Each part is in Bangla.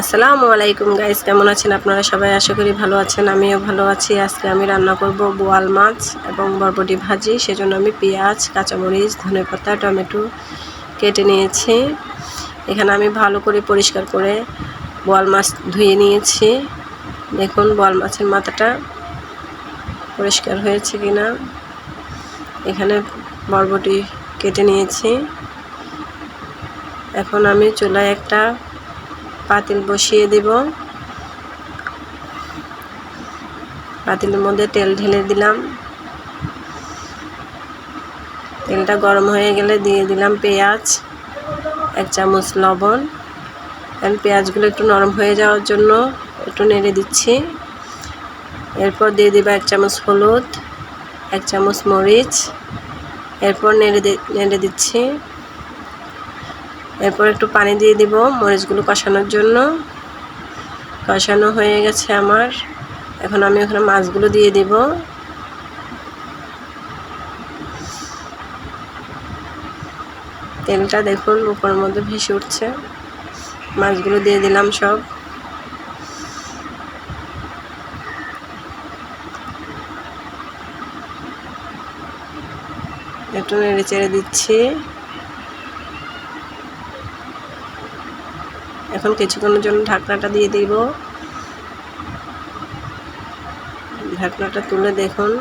আসসালামু আলাইকুম গাইস, কেমন আছেন আপনারা সবাই? আশা করি ভালো আছেন, আমিও ভালো আছি। আজকে আমি রান্না করব বোয়াল মাছ এবং বরবটি ভাজি। সেজন্য আমি পেঁয়াজ, কাঁচামরিচ, ধনেপাতা, টমেটো কেটে নিয়েছি। এখানে আমি ভালো করে পরিষ্কার করে বোয়াল মাছ ধুয়ে নিয়েছি। দেখুন বোয়াল মাছের মাথাটা পরিষ্কার হয়েছে কিনা। এখানে বরবটি কেটে নিয়েছি। এখন আমি চুলায় একটা পাতিল বসিয়ে দেব। পাতিলের মধ্যে তেল ঢেলে দিলাম। তেলটা গরম হয়ে গেলে দিয়ে দিলাম পেঁয়াজ, 1 চামচ লবণ। কারণ পেঁয়াজগুলো একটু নরম হয়ে যাওয়ার জন্য একটু নেড়ে দিচ্ছি। এরপর দিয়ে দেব 1 চামচ হলুদ, 1 চামচ মরিচ। এরপর নেড়ে দিচ্ছি। এরপর একটু পানি দিয়ে দিব মরিচগুলো কষানোর জন্য। কষানো হয়ে গেছে আমার। এখন আমি ওখানে মাছগুলো দিয়ে দিব। তেলটা দেখুন উপরের মধ্যে ভেসে উঠছে। মাছগুলো দিয়ে দিলাম সব। একটু নেড়ে চেড়ে দিচ্ছি। এখন কিছুক্ষণের জন্য ঢাকনাটা দিয়ে দিব। ঢাকনাটা তুলে দেখুন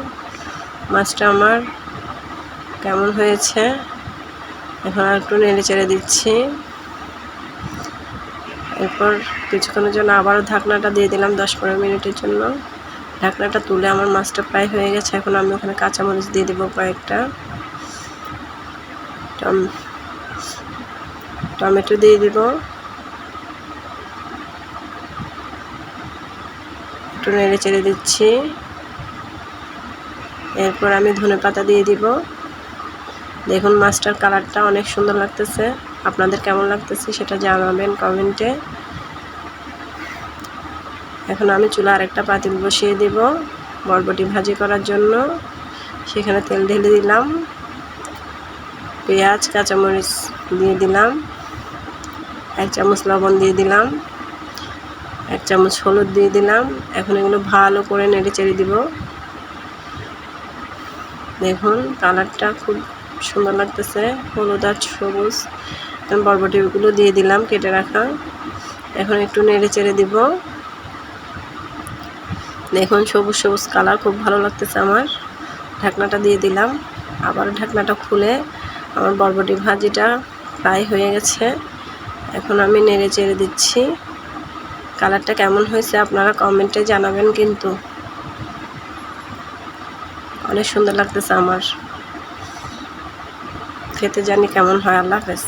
মাছটা আমার কেমন হয়েছে। এখন আর একটু নেড়ে চেড়ে দিচ্ছি। এরপর কিছুক্ষণের জন্য আবারও ঢাকনাটা দিয়ে দিলাম 10-15 মিনিটের জন্য। ঢাকনাটা তুলে আমার মাছটা প্রায় হয়ে গেছে। এখন আমি ওখানে কাঁচামরিচ দিয়ে দেবো কয়েকটা। টমেটো দিয়ে দিব। একটু নেড়ে চেড়ে দিচ্ছি। এরপর আমি ধনেপাতা দিয়ে দিব। দেখুন মাছটার কালারটা অনেক সুন্দর লাগতেছে। আপনাদের কেমন লাগতেছে সেটা জানাবেন কমেন্টে। এখন আমি চুলা আরেকটা পাতিল বসিয়ে দেব বরবটি ভাজি করার জন্য। সেখানে তেল ঢেলে দিলাম। পেঁয়াজ, কাঁচামরিচ দিয়ে দিলাম। 1 চামচ লবণ দিয়ে দিলাম। 1 চামচ হলুদ দিয়ে দিলাম। এখন এগুলো ভালো করে নেড়ে চেড়ে দিব। দেখুন কালারটা খুব সুন্দর লাগতেছে, হলুদ আর সবুজ। বরবটিগুলো দিয়ে দিলাম কেটে রাখা। এখন একটু নেড়ে চেড়ে দিব। দেখুন সবুজ সবুজ কালার, খুব ভালো লাগতেছে আমার। ঢাকনাটা দিয়ে দিলাম। আবার ঢাকনাটা খুলে আমার বরবটি ভাজিটা প্রায় হয়ে গেছে। এখন আমি নেড়ে চেড়ে দিচ্ছি। কালারটা কেমন হয়েছে আপনারা কমেন্টে জানাবেন কিন্তু। অনেক সুন্দর লাগতেছে আমার। খেতে জানি কেমন হয়। আল্লাহ হাফেজ।